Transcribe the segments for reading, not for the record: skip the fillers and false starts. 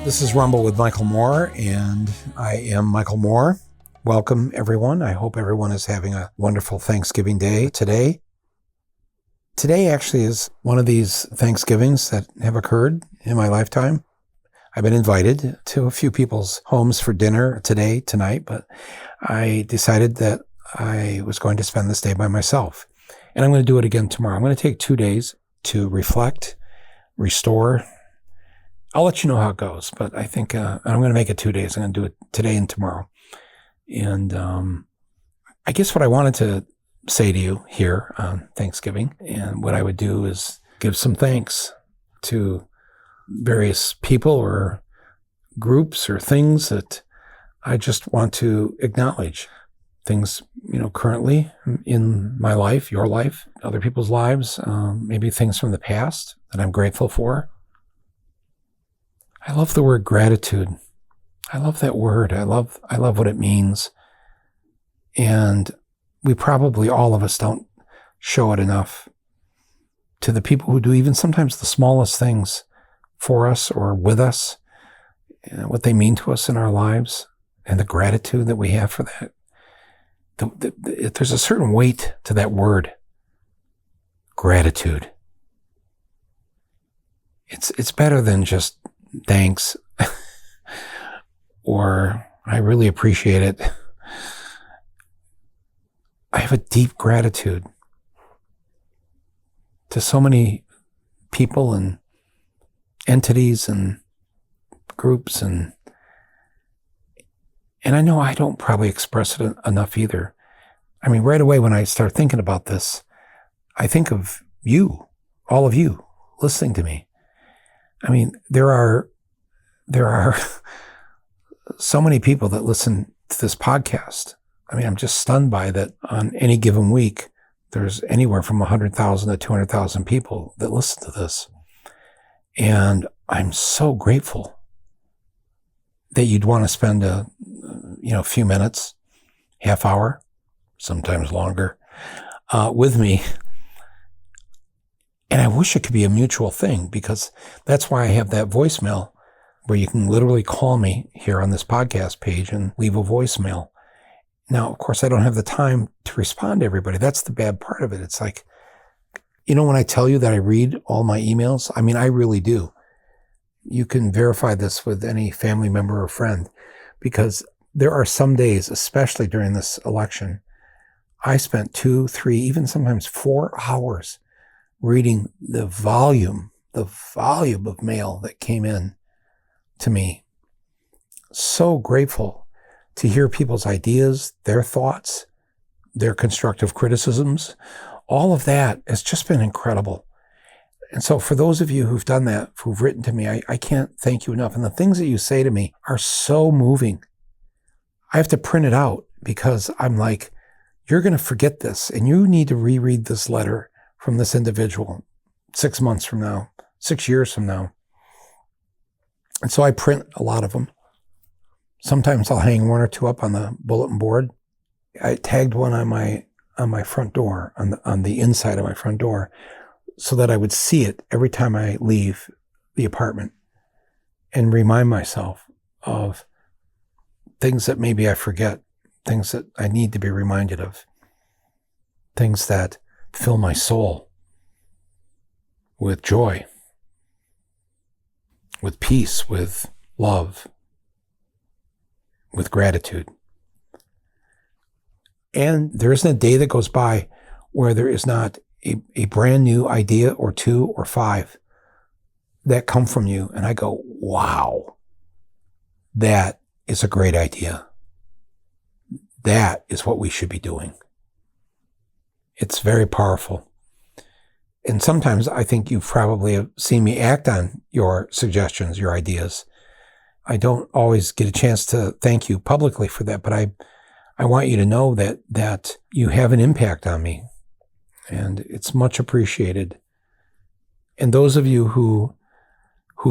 This is Rumble with Michael Moore, and I am Michael Moore. Welcome, everyone. I hope everyone is having a wonderful Thanksgiving Day today. Today actually is one of these Thanksgivings that have occurred in my lifetime. I've been invited to a few people's homes for dinner tonight, but I decided that I was going to spend this day by myself. And I'm going to do it again tomorrow. I'm going to take 2 days to reflect, restore. I'll let you know how it goes, but I think I'm going to make it 2 days. I'm going to do it today and tomorrow. And I guess what I wanted to say to you here on Thanksgiving, and what I would do is give some thanks to various people or groups or things that I just want to acknowledge. Things, currently in my life, your life, other people's lives, maybe things from the past that I'm grateful for. I love the word gratitude. I love that word. I love what it means. And we probably, all of us, don't show it enough to the people who do even sometimes the smallest things for us or with us, what they mean to us in our lives, and the gratitude that we have for that. There's a certain weight to that word, gratitude. It's better than just thanks or I really appreciate it. I have a deep gratitude to so many people and entities and groups, and I know I don't probably express it enough either. I mean, right away when I start thinking about this, I think of you, all of you listening to me. I mean, there are so many people that listen to this podcast. I mean, I'm just stunned by that. On any given week, there's anywhere from 100,000 to 200,000 people that listen to this. And I'm so grateful that you'd want to spend a few minutes, half hour, sometimes longer, with me. And I wish it could be a mutual thing, because that's why I have that voicemail where you can literally call me here on this podcast page and leave a voicemail. Now, of course, I don't have the time to respond to everybody. That's the bad part of it. It's like, when I tell you that I read all my emails, I mean, I really do. You can verify this with any family member or friend, because there are some days, especially during this election, I spent 2, 3, even sometimes 4 hours reading the volume of mail that came in to me. So grateful to hear people's ideas, their thoughts, their constructive criticisms. All of that has just been incredible. And so for those of you who've done that, who've written to me, I can't thank you enough. And the things that you say to me are so moving. I have to print it out, because I'm like, you're going to forget this, and you need to reread this letter from this individual 6 months from now, 6 years from now. And so I print a lot of them. Sometimes I'll hang 1 or 2 up on the bulletin board. I tagged one on my front door, on the inside of my front door, so that I would see it every time I leave the apartment and remind myself of things that maybe I forget, things that I need to be reminded of, things that fill my soul with joy, with peace, with love, with gratitude. And there isn't a day that goes by where there is not a brand new idea or 2 or 5 that come from you. And I go, wow, that is a great idea. That is what we should be doing. It's very powerful. And sometimes I think you probably have seen me act on your suggestions, your ideas. I don't always get a chance to thank you publicly for that, but I want you to know that you have an impact on me, and it's much appreciated. And those of you who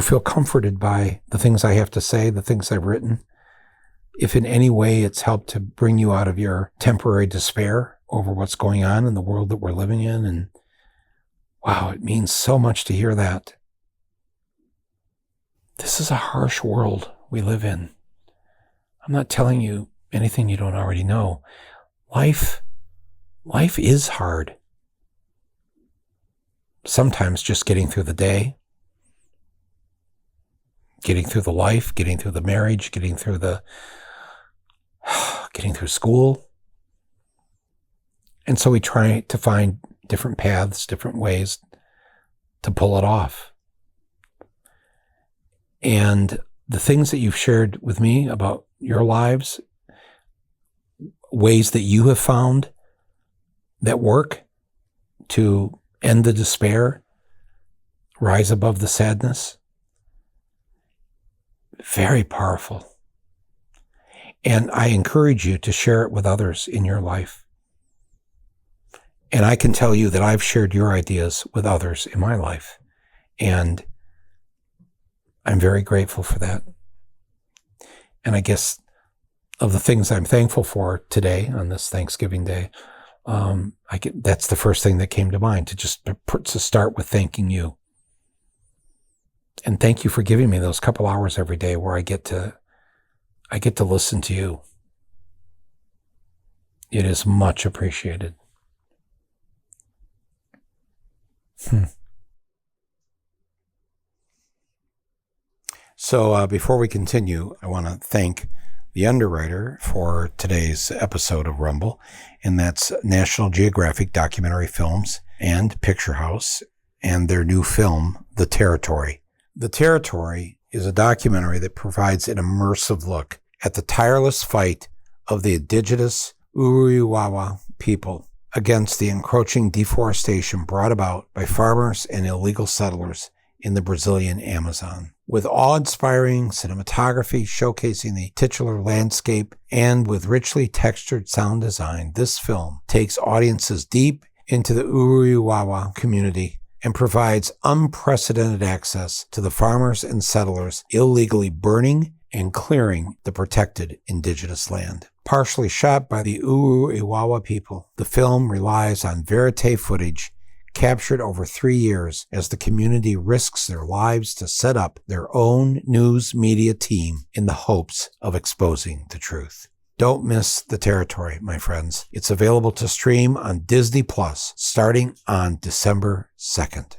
feel comforted by the things I have to say, the things I've written, if in any way it's helped to bring you out of your temporary despair over what's going on in the world that we're living in, and wow, it means so much to hear that. this is a harsh world we live in. I'm not telling you anything you don't already know. Life is hard. Sometimes just getting through the day, getting through the life, getting through the marriage, getting through school. And so we try to find different paths, different ways to pull it off. And the things that you've shared with me about your lives, ways that you have found that work to end the despair, rise above the sadness, very powerful. And I encourage you to share it with others in your life. And I can tell you that I've shared your ideas with others in my life. And I'm very grateful for that. And I guess of the things I'm thankful for today on this Thanksgiving Day, that's the first thing that came to mind, to start with thanking you. And thank you for giving me those couple hours every day where I get to listen to you. It is much appreciated. So before we continue, I want to thank the underwriter for today's episode of Rumble, and that's National Geographic Documentary Films and Picturehouse and their new film, The Territory. The Territory is a documentary that provides an immersive look at the tireless fight of the indigenous Uruiwawa people against the encroaching deforestation brought about by farmers and illegal settlers in the Brazilian Amazon. With awe-inspiring cinematography showcasing the titular landscape and with richly textured sound design, this film takes audiences deep into the Uruiwawa community and provides unprecedented access to the farmers and settlers illegally burning and clearing the protected indigenous land. Partially shot by the Uruiwawa people, the film relies on verite footage captured over 3 years as the community risks their lives to set up their own news media team in the hopes of exposing the truth. Don't miss The Territory, my friends. It's available to stream on Disney Plus starting on December 2nd.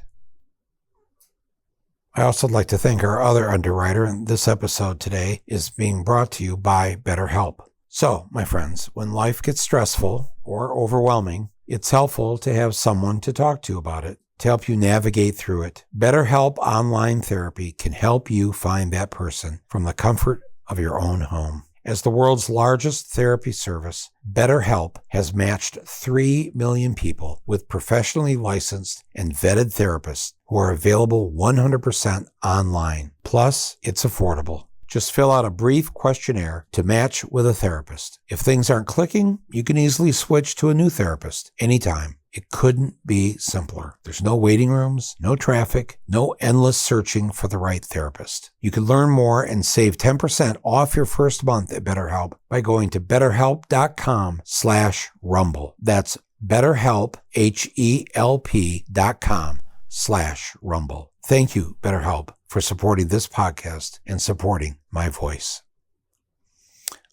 I also like to thank our other underwriter, and this episode today is being brought to you by BetterHelp. So, my friends, when life gets stressful or overwhelming, it's helpful to have someone to talk to about it, to help you navigate through it. BetterHelp Online Therapy can help you find that person from the comfort of your own home. As the world's largest therapy service, BetterHelp has matched 3 million people with professionally licensed and vetted therapists who are available 100% online. Plus, it's affordable. Just fill out a brief questionnaire to match with a therapist. If things aren't clicking, you can easily switch to a new therapist anytime. It couldn't be simpler. There's no waiting rooms, no traffic, no endless searching for the right therapist. You can learn more and save 10% off your first month at BetterHelp by going to betterhelp.com/rumble. That's BetterHelp, HELP.com/rumble. Thank you, BetterHelp, for supporting this podcast and supporting my voice.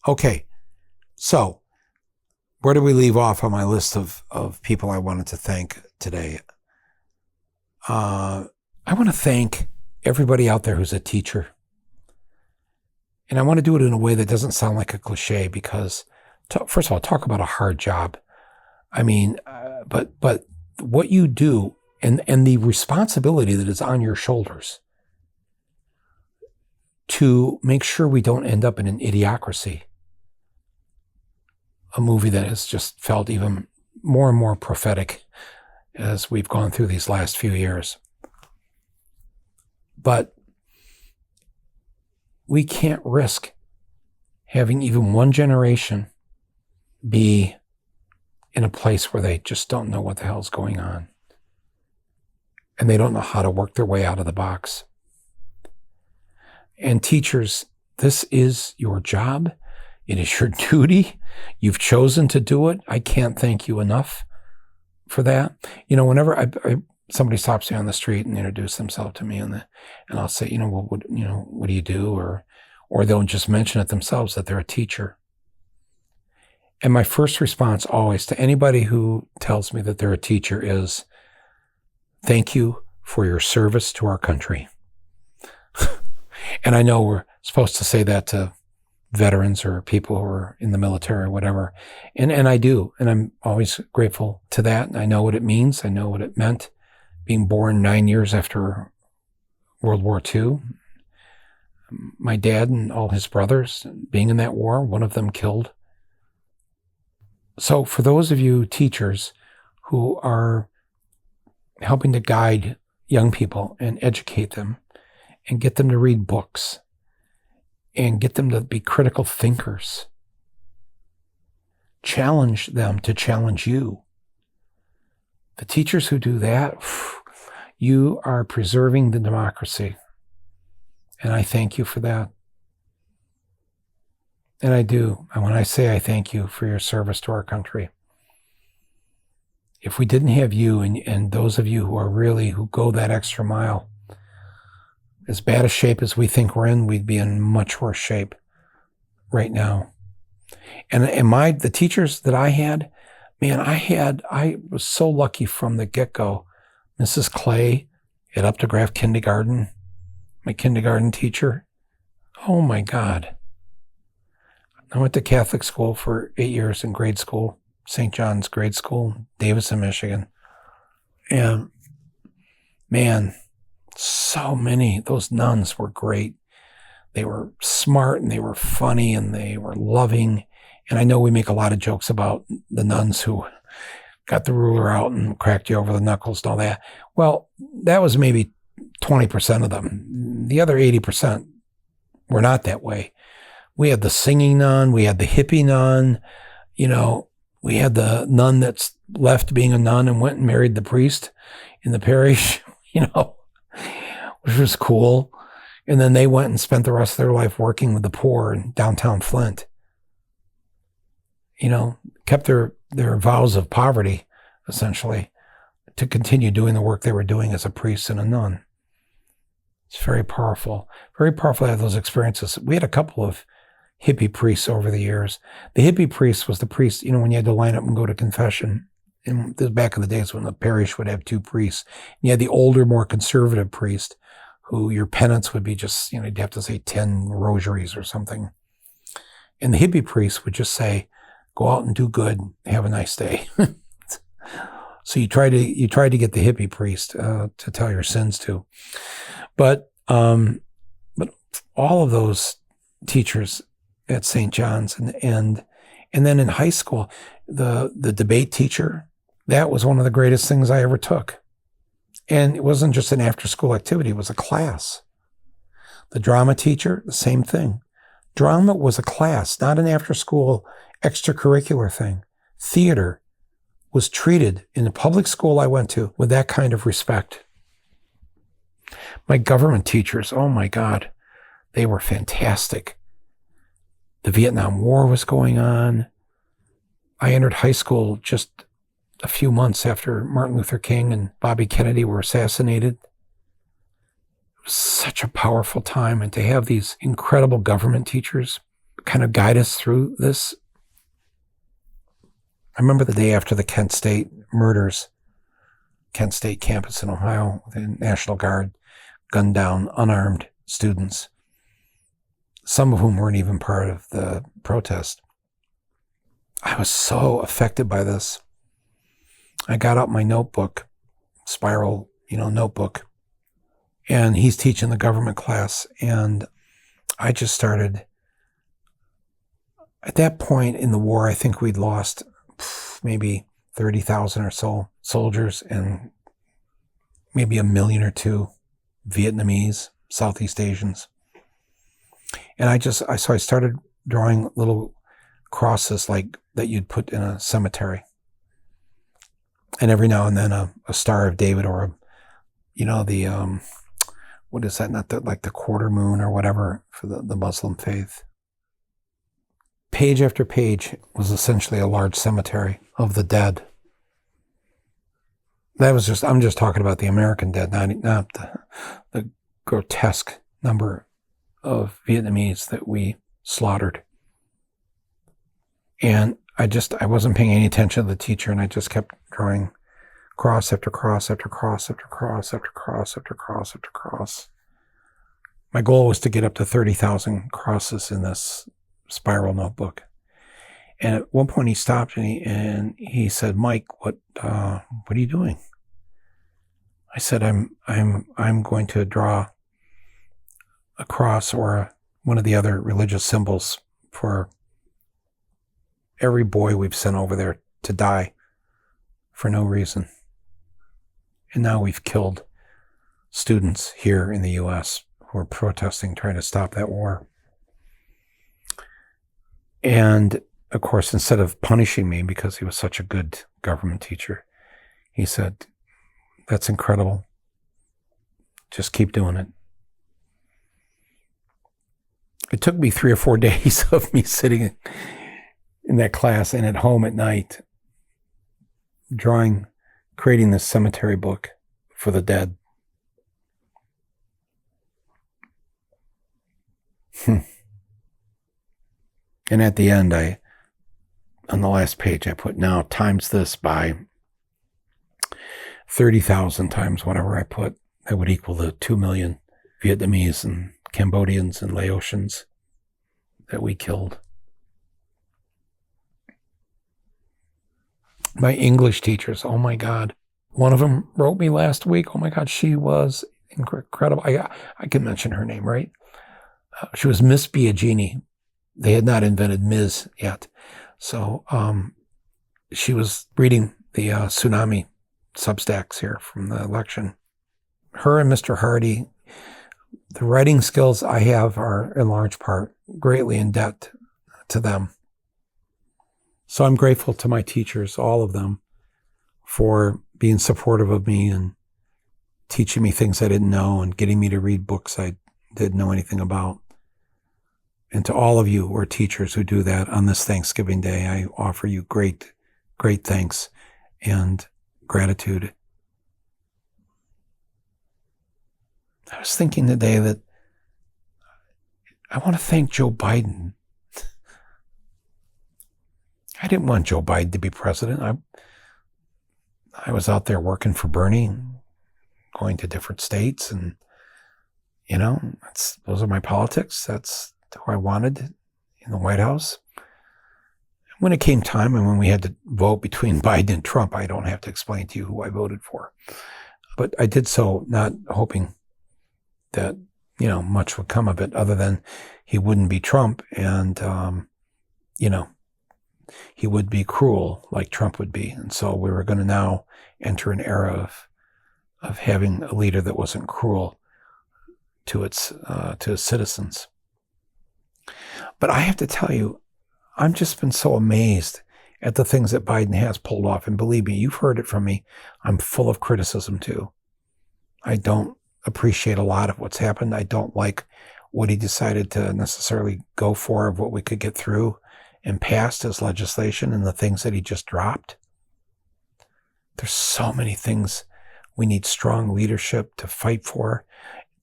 Okay, so where do we leave off on my list of people I wanted to thank today? I want to thank everybody out there who's a teacher. And I want to do it in a way that doesn't sound like a cliche because, first of all, talk about a hard job. I mean, but what you do and the responsibility that is on your shoulders to make sure we don't end up in an idiocracy, a movie that has just felt even more and more prophetic as we've gone through these last few years. But we can't risk having even one generation be in a place where they just don't know what the hell's going on. And they don't know how to work their way out of the box. And teachers, this is your job. It is your duty. You've chosen to do it. I can't thank you enough for that. You know, whenever somebody stops me on the street and introduce themselves to me, and I'll say, well, what do you do? Or they'll just mention it themselves that they're a teacher. And my first response always to anybody who tells me that they're a teacher is, thank you for your service to our country. And I know we're supposed to say that to veterans or people who are in the military or whatever. And I do. And I'm always grateful to that. And I know what it means. I know what it meant being born 9 years after World War II. My dad and all his brothers being in that war, one of them killed. So for those of you teachers who are helping to guide young people and educate them and get them to read books and get them to be critical thinkers, challenge them to challenge you. The teachers who do that, you are preserving the democracy. And I thank you for that. And I do. And when I say I thank you for your service to our country, if we didn't have you and those of you who go that extra mile, as bad a shape as we think we're in, we'd be in much worse shape right now. And the teachers that I had, man, I was so lucky from the get-go. Mrs. Clay at Updegraft Kindergarten, my kindergarten teacher. Oh my God. I went to Catholic school for 8 years in grade school, St. John's grade school, Davison, Michigan. And man, so many, those nuns were great. They were smart and they were funny and they were loving. And I know we make a lot of jokes about the nuns who got the ruler out and cracked you over the knuckles and all that. Well, that was maybe 20% of them. The other 80% were not that way. We had the singing nun. We had the hippie nun. We had the nun that's left being a nun and went and married the priest in the parish, which was cool. And then they went and spent the rest of their life working with the poor in downtown Flint. Kept their vows of poverty, essentially, to continue doing the work they were doing as a priest and a nun. It's very powerful. Very powerful to have those experiences. We had a couple of hippie priests over the years. The hippie priest was the priest, when you had to line up and go to confession. And this back in the days when the parish would have two priests. And you had the older, more conservative priest who your penance would be just, you'd have to say 10 rosaries or something. And the hippie priest would just say, go out and do good. Have a nice day. So you try to get the hippie priest to tell your sins to. But all of those teachers at St. John's and then in high school, the debate teacher, that was one of the greatest things I ever took. And it wasn't just an after-school activity, it was a class. The drama teacher, the same thing. Drama was a class, not an after-school extracurricular thing. Theater was treated in the public school I went to with that kind of respect. My government teachers, oh my God, they were fantastic. The Vietnam War was going on. I entered high school just a few months after Martin Luther King and Bobby Kennedy were assassinated. It was such a powerful time, and to have these incredible government teachers kind of guide us through this. I remember the day after the Kent State murders, Kent State campus in Ohio, the National Guard gunned down unarmed students, some of whom weren't even part of the protest. I was so affected by this. I got out my notebook, spiral, notebook, and he's teaching the government class. And I just started, at that point in the war, I think we'd lost maybe 30,000 or so soldiers and maybe 1 million or 2 Vietnamese, Southeast Asians. And I started drawing little crosses like that you'd put in a cemetery. And every now and then a Star of David or what is that? Not like the quarter moon or whatever for the Muslim faith. Page after page was essentially a large cemetery of the dead. I'm just talking about the American dead, not the grotesque number of Vietnamese that we slaughtered. And I wasn't paying any attention to the teacher, and I just kept drawing cross after cross after cross after cross after cross after cross after cross. My goal was to get up to 30,000 crosses in this spiral notebook. And at one point he stopped and he said, "Mike, what are you doing?" I said, I'm going to draw a cross or one of the other religious symbols for every boy we've sent over there to die for no reason. And now we've killed students here in the U.S. who are protesting, trying to stop that war. And of course, instead of punishing me because he was such a good government teacher, he said, "That's incredible. Just keep doing it." It took me 3 or 4 days of me sitting in that class and at home at night, creating this cemetery book for the dead. And at the end, on the last page, I put, "Now times this by 30,000 times whatever I put." That would equal the 2 million Vietnamese and Cambodians and Laotians that we killed. My English teachers, oh my God. One of them wrote me last week. Oh my God, she was incredible. I can mention her name, right? She was Miss Biagini. They had not invented Ms. yet. So she was reading the tsunami Substacks here from the election. Her and Mr. Hardy, the writing skills I have are in large part greatly in debt to them. So I'm grateful to my teachers, all of them, for being supportive of me and teaching me things I didn't know and getting me to read books I didn't know anything about. And to all of you who are teachers who do that on this Thanksgiving Day, I offer you great, great thanks and gratitude. I was thinking today that I want to thank Joe Biden. I didn't want Joe Biden to be president. I was out there working for Bernie, going to different states, and those are my politics. That's who I wanted in the White House. When it came time and when we had to vote between Biden and Trump, I don't have to explain to you who I voted for. But I did so not hoping that, much would come of it other than he wouldn't be Trump and, he would be cruel like Trump would be. And so we were going to now enter an era of having a leader that wasn't cruel to his citizens. But I have to tell you, I've just been so amazed at the things that Biden has pulled off. And believe me, you've heard it from me. I'm full of criticism too. I don't appreciate a lot of what's happened. I don't like what he decided to necessarily go for of what we could get through and passed as legislation and the things that he just dropped. There's so many things we need strong leadership to fight for,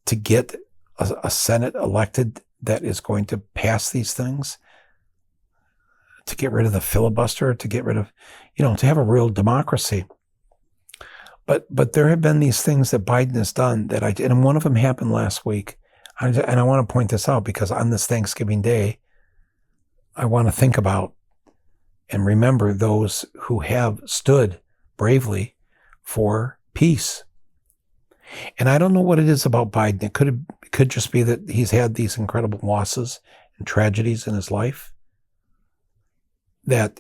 to get a Senate elected that is going to pass these things, to get rid of the filibuster, to get rid of, to have a real democracy. But there have been these things that Biden has done and one of them happened last week. And I want to point this out because on this Thanksgiving Day, I want to think about and remember those who have stood bravely for peace. And I don't know what it is about Biden. It could just be that he's had these incredible losses and tragedies in his life, that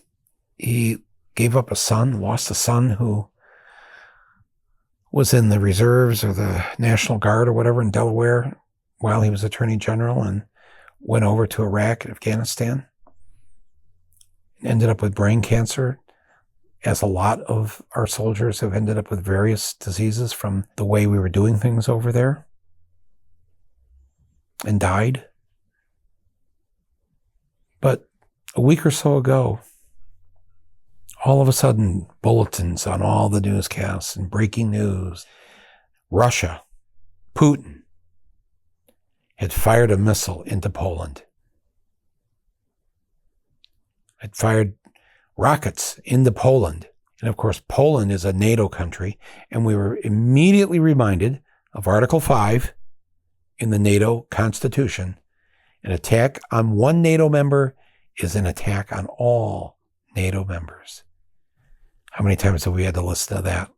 he gave up lost a son who was in the reserves or the National Guard or whatever in Delaware while he was Attorney General and went over to Iraq and Afghanistan. Ended up with brain cancer, as a lot of our soldiers have ended up with various diseases from the way we were doing things over there, and died. But a week or so ago, All of a sudden, bulletins on all the newscasts and breaking news. Russia, Putin, had fired a missile into Poland. Had fired rockets into Poland. And of course, Poland is a NATO country, and we were immediately reminded of Article 5 in the NATO Constitution. An attack on one NATO member is an attack on all NATO members. How many times have we had to listen to that?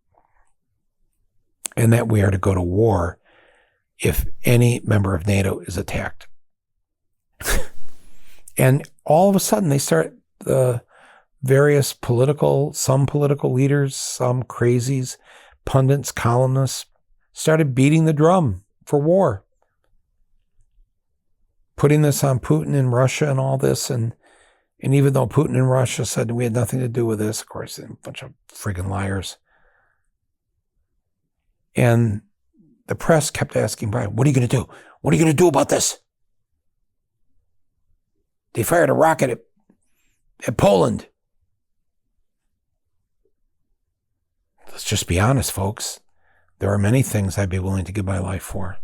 And that we are to go to war if any member of NATO is attacked. And all of a sudden, they start the various some political leaders, some crazies, pundits, columnists, started beating the drum for war. Putting this on Putin and Russia and all this. And even though Putin and Russia said we had nothing to do with this, of course, they're a bunch of friggin' liars. And the press kept asking Biden, what are you going to do? What are you going to do about this? They fired a rocket at Poland. Let's just be honest, folks. There are many things I'd be willing to give my life for.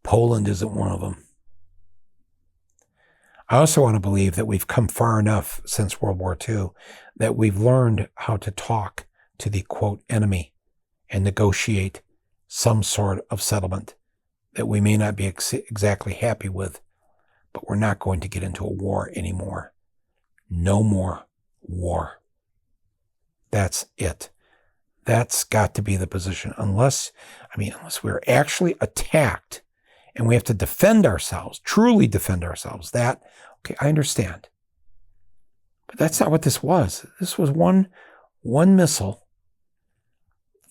Poland isn't one of them. I also want to believe that we've come far enough since World War II that we've learned how to talk to the, quote, enemy and negotiate some sort of settlement that we may not be exactly happy with, but we're not going to get into a war anymore. No more war. That's it. That's got to be the position. Unless we're actually attacked and we have to defend ourselves, truly defend ourselves. Okay, I understand. But that's not what this was. This was one missile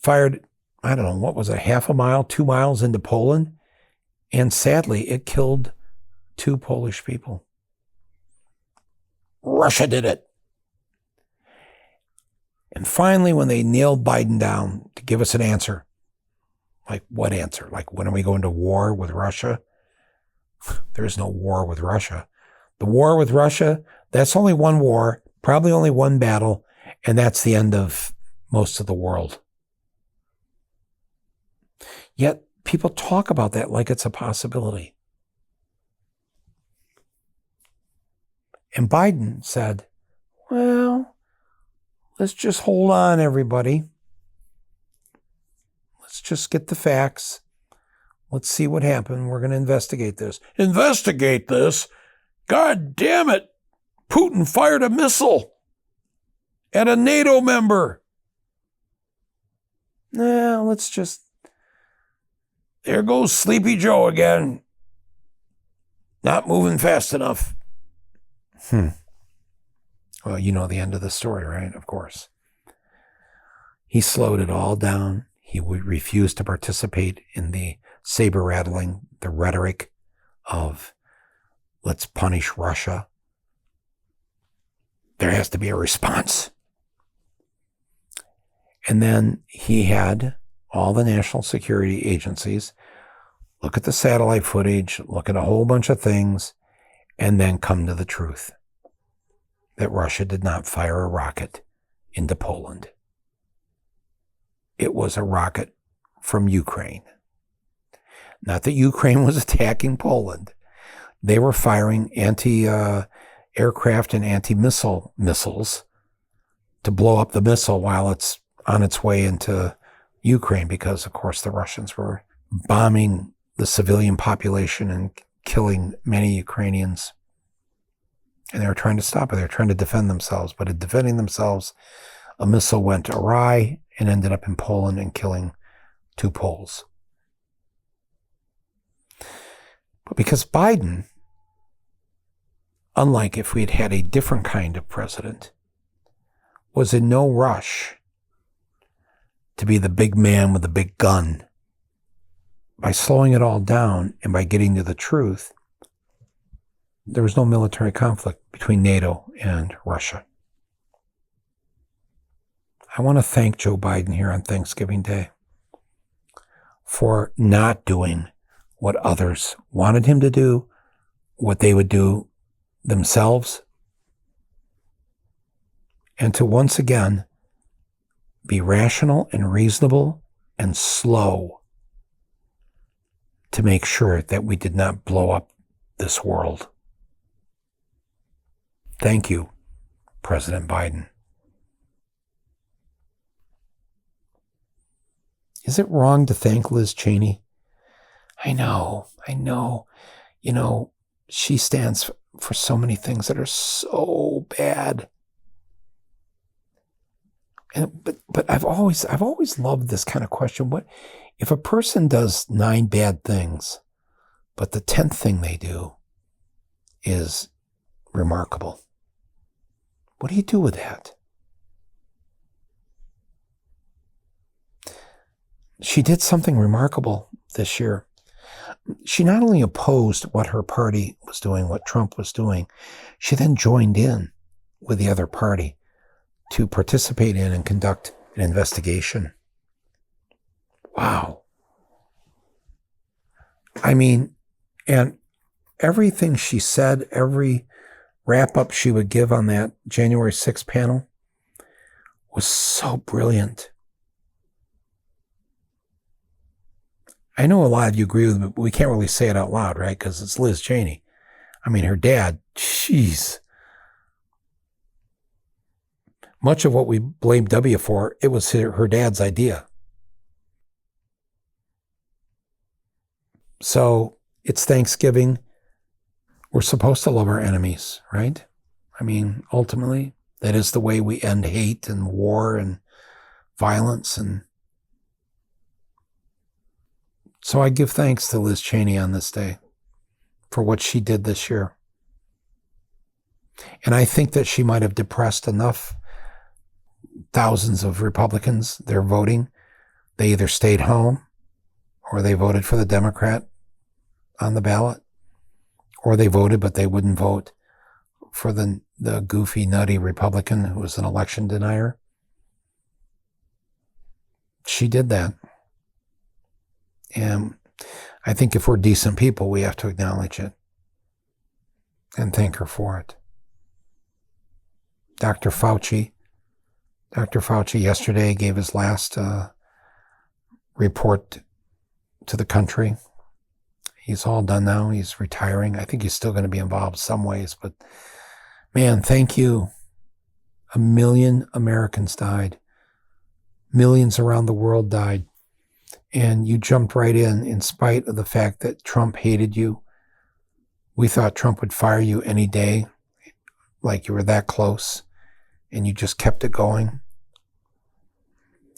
fired, I don't know, what was it, half a mile, 2 miles into Poland? And sadly, it killed 2 Polish people. Russia did it. And finally, when they nailed Biden down to give us an answer, like what answer? Like, when are we going to war with Russia? There's no war with Russia. The war with Russia, that's only one war, probably only one battle, and that's the end of most of the world. Yet people talk about that like it's a possibility. And Biden said, well, let's just hold on, everybody. Let's just get the facts. Let's see what happened. We're going to investigate this. Investigate this? God damn it. Putin fired a missile at a NATO member. Let's just... There goes Sleepy Joe again. Not moving fast enough. Well, you know the end of the story, right? Of course. He slowed it all down. He refused to participate in the saber rattling, the rhetoric of let's punish Russia. There has to be a response. And then he had all the national security agencies look at the satellite footage, look at a whole bunch of things, and then come to the truth that Russia did not fire a rocket into Poland. It was a rocket from Ukraine. Not that Ukraine was attacking Poland. They were firing anti-aircraft and anti-missile missiles to blow up the missile while it's on its way into Ukraine, because, of course, the Russians were bombing the civilian population and killing many Ukrainians. And they were trying to stop it. They were trying to defend themselves. But in defending themselves, a missile went awry and ended up in Poland and killing 2 Poles. But because Biden, unlike if we had had a different kind of president, was in no rush to be the big man with the big gun, by slowing it all down and by getting to the truth, there was no military conflict between NATO and Russia. I want to thank Joe Biden here on Thanksgiving Day for not doing what others wanted him to do, what they would do themselves, and to once again be rational and reasonable and slow to make sure that we did not blow up this world. Thank you, President Biden. Is it wrong to thank Liz Cheney? I know. You know, she stands for so many things that are so bad. But I've always loved this kind of question. What if a person does 9 bad things, but the 10th thing they do is remarkable? What do you do with that? She did something remarkable this year. She not only opposed what her party was doing, what Trump was doing, she then joined in with the other party to participate in and conduct an investigation. Wow. I mean, and everything she said, every wrap-up she would give on that January 6th panel was so brilliant. I know a lot of you agree with me, but we can't really say it out loud, right? Because it's Liz Cheney. I mean, her dad, jeez. Much of what we blame W for, it was her dad's idea. So it's Thanksgiving. We're supposed to love our enemies, right? I mean, ultimately, that is the way we end hate and war and violence. And so I give thanks to Liz Cheney on this day for what she did this year. And I think that she might have depressed enough thousands of Republicans. They're voting. They either stayed home or they voted for the Democrat on the ballot, or they voted but they wouldn't vote for the goofy, nutty Republican who was an election denier. She did that. And I think if we're decent people, we have to acknowledge it and thank her for it. Dr. Fauci yesterday gave his last report to the country. He's all done now. He's retiring. I think he's still going to be involved some ways, but man, thank you. 1 million Americans died. Millions around the world died. And you jumped right in spite of the fact that Trump hated you. We thought Trump would fire you any day, like you were that close, and you just kept it going.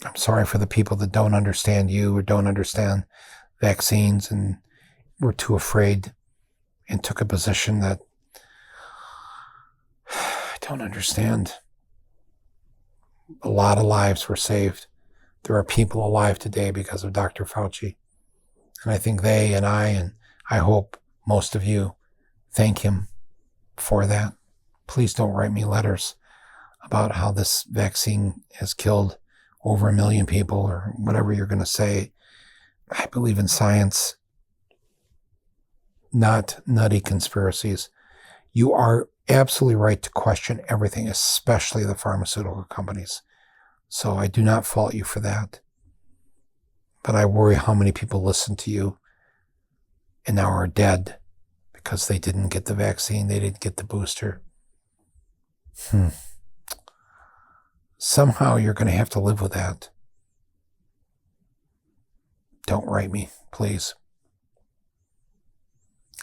I'm sorry for the people that don't understand you or don't understand vaccines and were too afraid and took a position that I don't understand. A lot of lives were saved. There are people alive today because of Dr. Fauci. And I think they and I hope most of you thank him for that. Please don't write me letters about how this vaccine has killed over 1 million people or whatever you're going to say. I believe in science, not nutty conspiracies. You are absolutely right to question everything, especially the pharmaceutical companies. So I do not fault you for that. But I worry how many people listen to you and now are dead because they didn't get the vaccine, they didn't get the booster. Somehow you're going to have to live with that. Don't write me, please.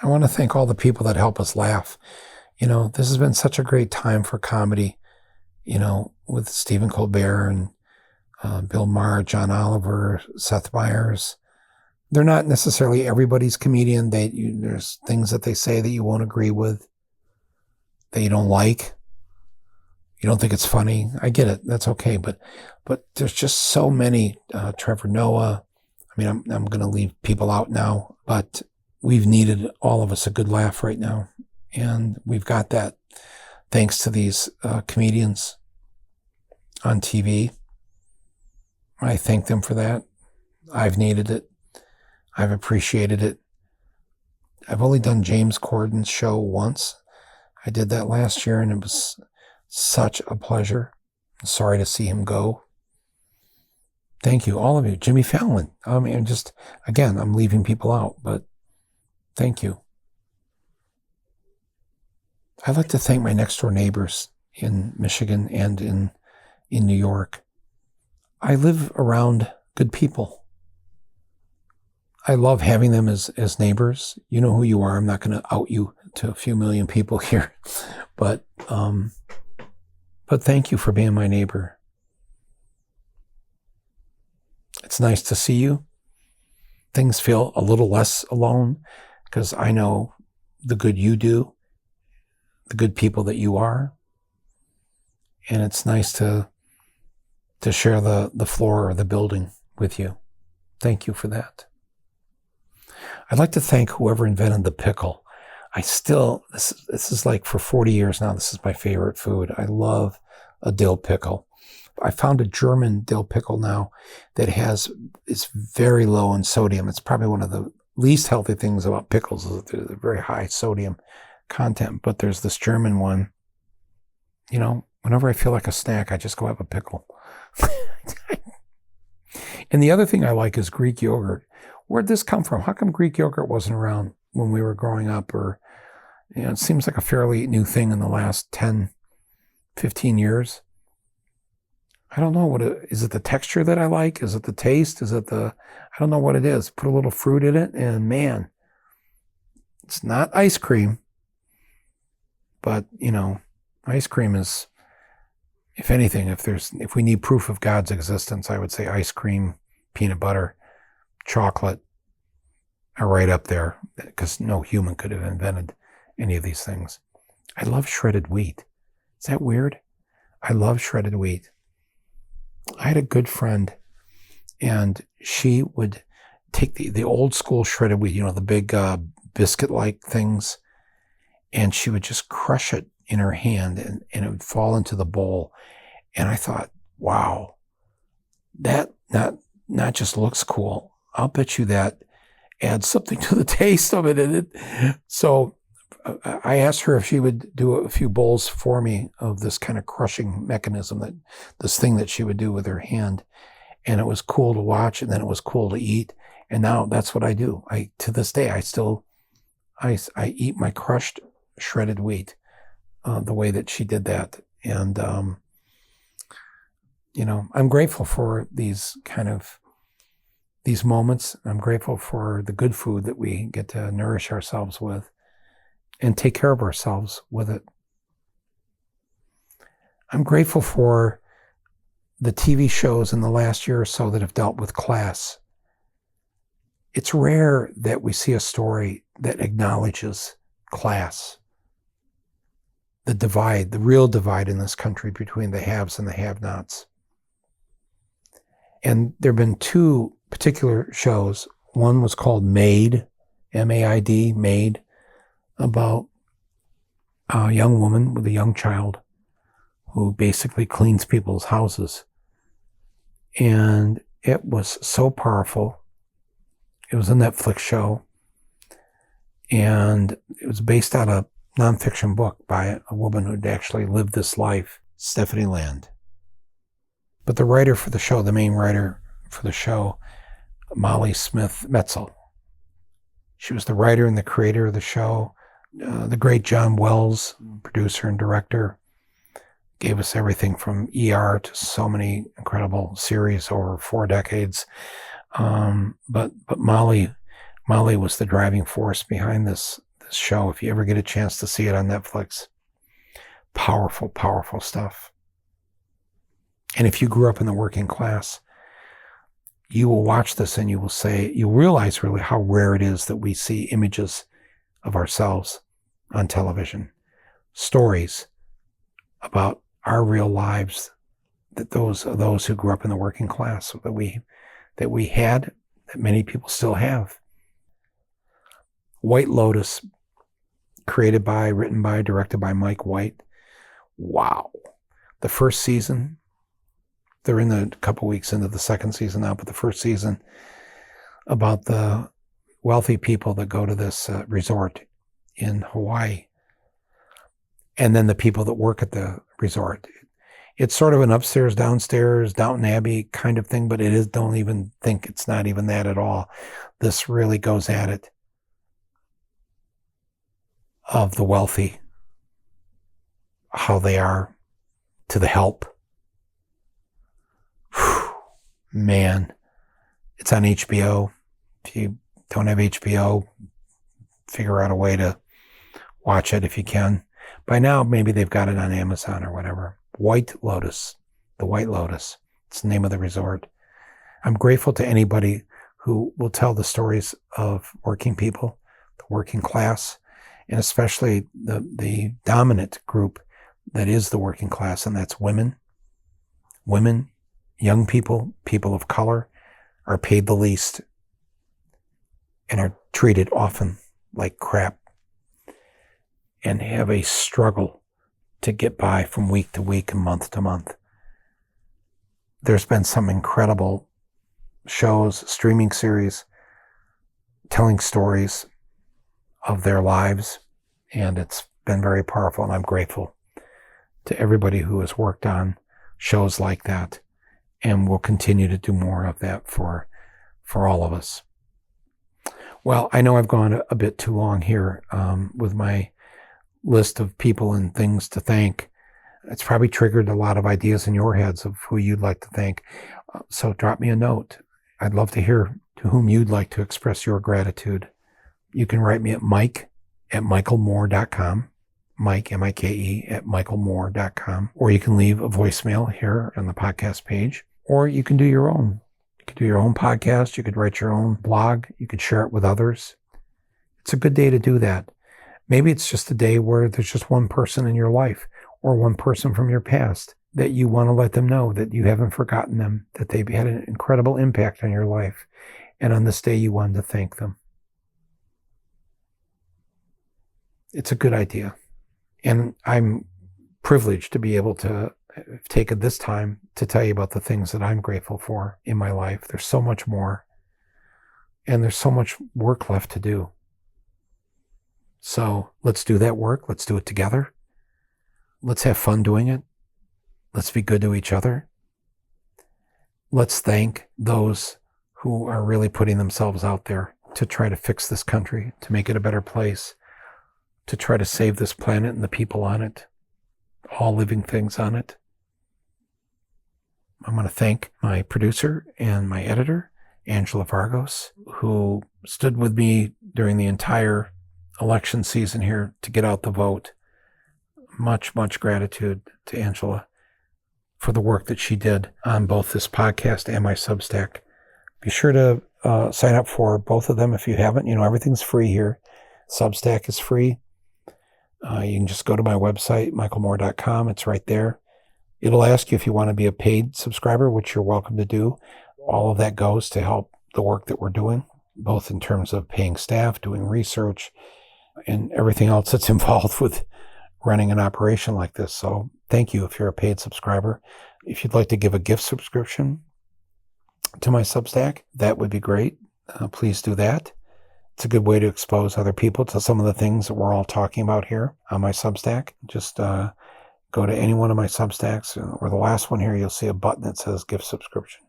I want to thank all the people that help us laugh. You know, this has been such a great time for comedy, you know, with Stephen Colbert and Bill Maher, John Oliver, Seth Meyers. They're not necessarily everybody's comedian. There's things that they say that you won't agree with, that you don't like. You don't think it's funny. I get it. That's okay. But there's just so many. Trevor Noah. I mean, I'm going to leave people out now, but we've needed, all of us, a good laugh right now. And we've got that thanks to these comedians on TV. I thank them for that. I've needed it. I've appreciated it. I've only done James Corden's show once. I did that last year, and it was such a pleasure. Sorry to see him go. Thank you, all of you. Jimmy Fallon. I mean, just, again, I'm leaving people out, but thank you. I'd like to thank my next door neighbors in Michigan and in New York. I live around good people. I love having them as neighbors. You know who you are. I'm not going to out you to a few million people here, but thank you for being my neighbor. It's nice to see you. Things feel a little less alone because I know the good you do, the good people that you are. And it's nice to share the floor of the building with you. Thank you for that. I'd like to thank whoever invented the pickle. This is like for 40 years now, this is my favorite food. I love a dill pickle. I found a German dill pickle now that is very low in sodium. It's probably one of the least healthy things about pickles is that they're very high sodium content. But there's this German one, you know, whenever I feel like a snack, I just go have a pickle. And the other thing I like is Greek yogurt. Where'd this come from? How come Greek yogurt wasn't around when we were growing up? Or, you know, it seems like a fairly new thing in the last 10, 15 years. I don't know is it the texture that I like? Is it the taste? I don't know what it is. Put a little fruit in it and man, it's not ice cream, but you know, ice cream is, if anything, if we need proof of God's existence, I would say ice cream, peanut butter, chocolate are right up there because no human could have invented any of these things. I love shredded wheat. Is that weird? I love shredded wheat. I had a good friend and she would take the old school shredded wheat, you know, the big biscuit-like things, and she would just crush it in her hand and it would fall into the bowl. And I thought, wow, that not just looks cool. I'll bet you that adds something to the taste of it. So I asked her if she would do a few bowls for me of this kind of crushing mechanism, this thing that she would do with her hand. And it was cool to watch, and then it was cool to eat. And now that's what I do. To this day, I eat my crushed shredded wheat the way that she did that. And, you know, I'm grateful for these moments. I'm grateful for the good food that we get to nourish ourselves with and take care of ourselves with it. I'm grateful for the TV shows in the last year or so that have dealt with class. It's rare that we see a story that acknowledges class. The real divide in this country between the haves and the have-nots. And there have been two particular shows. One was called Maid, M-A-I-D, Maid, about a young woman with a young child who basically cleans people's houses. And it was so powerful. It was a Netflix show. And it was based on a nonfiction book by a woman who had actually lived this life, Stephanie Land. But the writer for the show, the main writer for the show, Molly Smith Metzel, she was the writer and the creator of the show. The great John Wells, producer and director, gave us everything from ER to so many incredible series over 4 decades. But Molly was the driving force behind this show. If you ever get a chance to see it on Netflix, powerful, powerful stuff. And if you grew up in the working class, you will watch this and you'll realize really how rare it is that we see images of ourselves on television, stories about our real lives, that those who grew up in the working class that we had, that many people still have. White Lotus, written by, directed by Mike White. Wow. The first season, they're in a couple weeks into the second season now, but the first season about the wealthy people that go to this resort in Hawaii, and then the people that work at the resort. It's sort of an upstairs, downstairs, Downton Abbey kind of thing, but it is, don't even think it's not even that at all. This really goes at it of the wealthy, how they are to the help. Whew, man, it's on HBO. If you don't have HBO, figure out a way to watch it if you can. By now, maybe they've got it on Amazon or whatever. White Lotus, the White Lotus. It's the name of the resort. I'm grateful to anybody who will tell the stories of working people, the working class, and especially the dominant group that is the working class, and that's women. Women, young people, people of color are paid the least and are treated often like crap and have a struggle to get by from week to week and month to month. There's been some incredible shows, streaming series, telling stories of their lives, and it's been very powerful, and I'm grateful to everybody who has worked on shows like that, and will continue to do more of that for all of us. Well, I know I've gone a bit too long here with my list of people and things to thank. It's probably triggered a lot of ideas in your heads of who you'd like to thank. So drop me a note. I'd love to hear to whom you'd like to express your gratitude. You can write me at mike@michaelmoore.com, Mike, M-I-K-E, @michaelmoore.com, or you can leave a voicemail here on the podcast page, or you can do your own. You could do your own podcast. You could write your own blog. You could share it with others. It's a good day to do that. Maybe it's just a day where there's just one person in your life or one person from your past that you want to let them know that you haven't forgotten them, that they've had an incredible impact on your life. And on this day, you wanted to thank them. It's a good idea. And I'm privileged to be able to have taken this time to tell you about the things that I'm grateful for in my life. There's so much more. And there's so much work left to do. So let's do that work. Let's do it together. Let's have fun doing it. Let's be good to each other. Let's thank those who are really putting themselves out there to try to fix this country, to make it a better place, to try to save this planet and the people on it, all living things on it. I want to thank my producer and my editor, Angela Vargos, who stood with me during the entire election season here to get out the vote. Much, much gratitude to Angela for the work that she did on both this podcast and my Substack. Be sure to sign up for both of them if you haven't. You know, everything's free here. Substack is free. You can just go to my website, michaelmoore.com. It's right there. It'll ask you if you want to be a paid subscriber, which you're welcome to do. All of that goes to help the work that we're doing, both in terms of paying staff, doing research, and everything else that's involved with running an operation like this. So thank you if you're a paid subscriber. If you'd like to give a gift subscription to my Substack, that would be great. Please do that. It's a good way to expose other people to some of the things that we're all talking about here on my Substack. Just go to any one of my Substacks, or the last one here, you'll see a button that says gift subscription.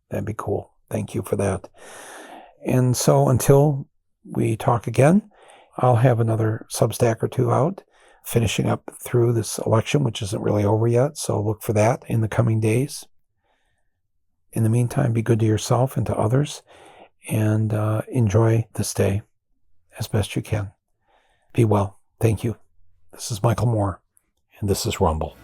That'd be cool. Thank you for that. And so until we talk again, I'll have another Substack or two out, finishing up through this election, which isn't really over yet. So look for that in the coming days. In the meantime, be good to yourself and to others, and enjoy this day as best you can. Be well. Thank you. This is Michael Moore, and this is Rumble.